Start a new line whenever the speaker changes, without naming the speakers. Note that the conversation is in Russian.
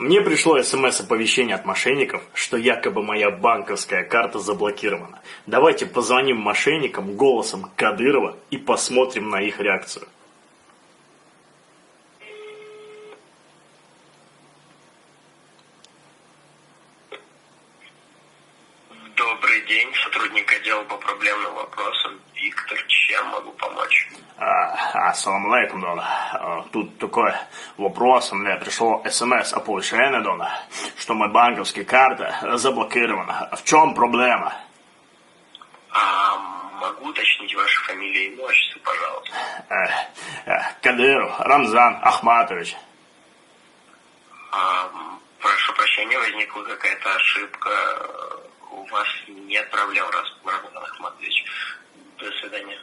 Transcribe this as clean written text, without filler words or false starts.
Мне пришло СМС-оповещение от мошенников, что якобы моя банковская карта заблокирована. Давайте позвоним мошенникам голосом Кадырова и посмотрим на их реакцию.
Добрый день, сотрудник отдела по проблемным вопросам. Виктор, чем могу помочь?
Ассаламу алейкум, Дона. Тут такой вопрос. Мне пришло СМС-оповещение, Дона, что моя банковская карта заблокирована. В чем проблема?
Могу уточнить ваши фамилии и имя, отчество, пожалуйста?
Кадыров Рамзан Ахматович.
Прошу прощения, возникла какая-то ошибка. У вас нет проблем, Рамзан Ахматович. До свидания.